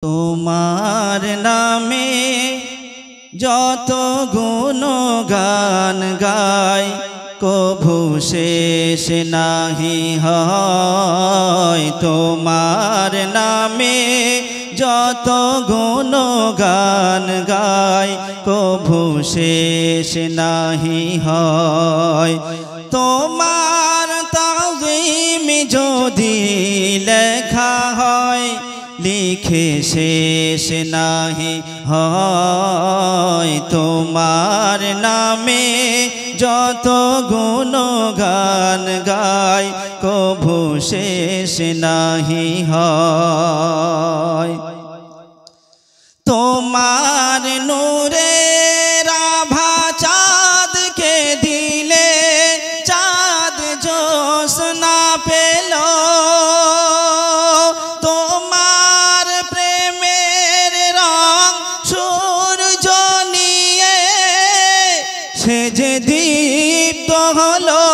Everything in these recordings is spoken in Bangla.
তোমার নামে যত গুণগান গাই কভু শেষ নাহি হয়। তোমার নামে যত গুণগান গাই কভু শেষ নাহি হয়। তোমার তাজিম যদি লেখা হয় লিখে শেষ নাহি হয়। তোমার নামে যত গুণগান গাই কভু শেষ নাহি হয়। তোমার নূরের আভা চাঁদকে দিলে চাঁদ জ্যোৎস্না পেল। তোমার প্রেমের রং সূর্য নিয়ে সে যে দীপ্ত হলো।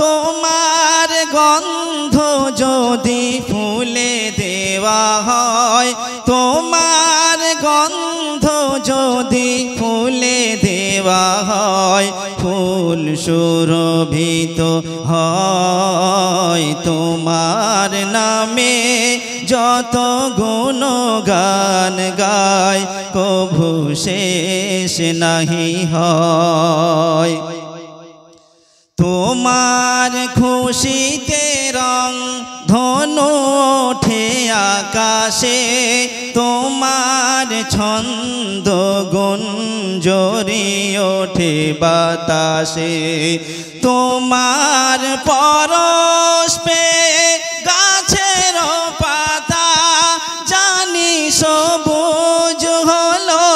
তোমার গন্ধ যদি ফুলে দেওয়া হয়, তোমার গন্ধ যদি ফুলে দেওয়া হয়, ফুল সুরভিত হয়। তোমার নামে যত গুণগান গাই কভু শেষ নাহি হয়। তোমার খুশিতে রং ধনু ওঠে আকাশে, তোমার ছন্দ গুঞ্জরি ওঠে বাতাসে। তোমার পরশ পেয়ে গাছের পাতা জানি সবুজ হলো।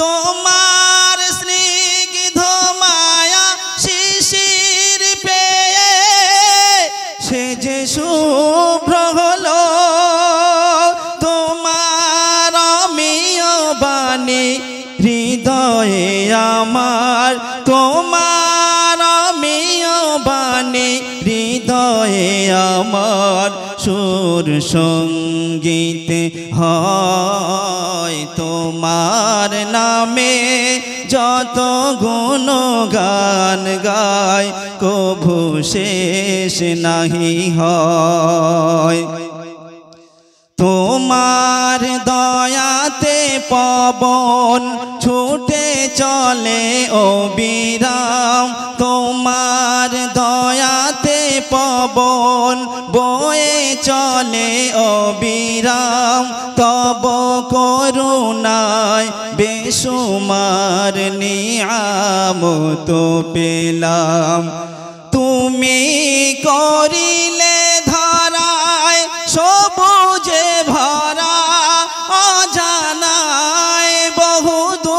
তোমার স্নিগ্ধ মায়া শিশির পেয়ে সে যে শুভ্র হলো। তোমার আমিও বাণী হৃদয়ে আমার, তোমার আমিও বাণী হৃদয়ে আমার, সুর সঙ্গীত হয়। তোমার নামে যত গুণগান গাই কভু শেষ নাহি হয়। তোমার দয়াতে পবন ছুটে চলে অবিরাম, তোমার দয়াতে পবন বয়ে চলে অবিরাম। তব করুণায় বেসুমার নিয়ামত পেলাম। তুমি করিলে ধরায় সবুজে ভরা অজানায় বহুদূর।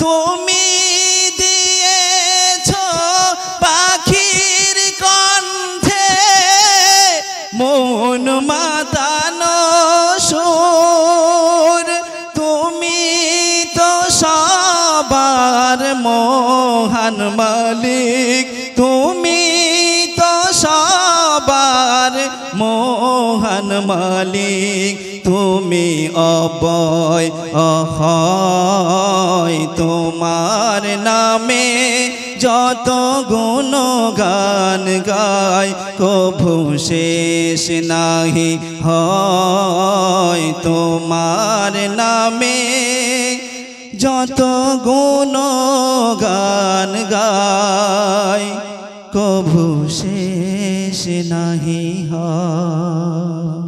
তুমি দিয়েছ পাখির কণ্ঠে মন মাতানো সুর। তুমি তো সবার মহান মালিক, তুমি তো সবার মহান মালিক। তুমি অবয় অহয়। তোমার নামে যত গুণগান গাই কভু শেষ নাহি হয়। তোমার নামে যত গুণগান গাই কভু শেষ নাহি হয়।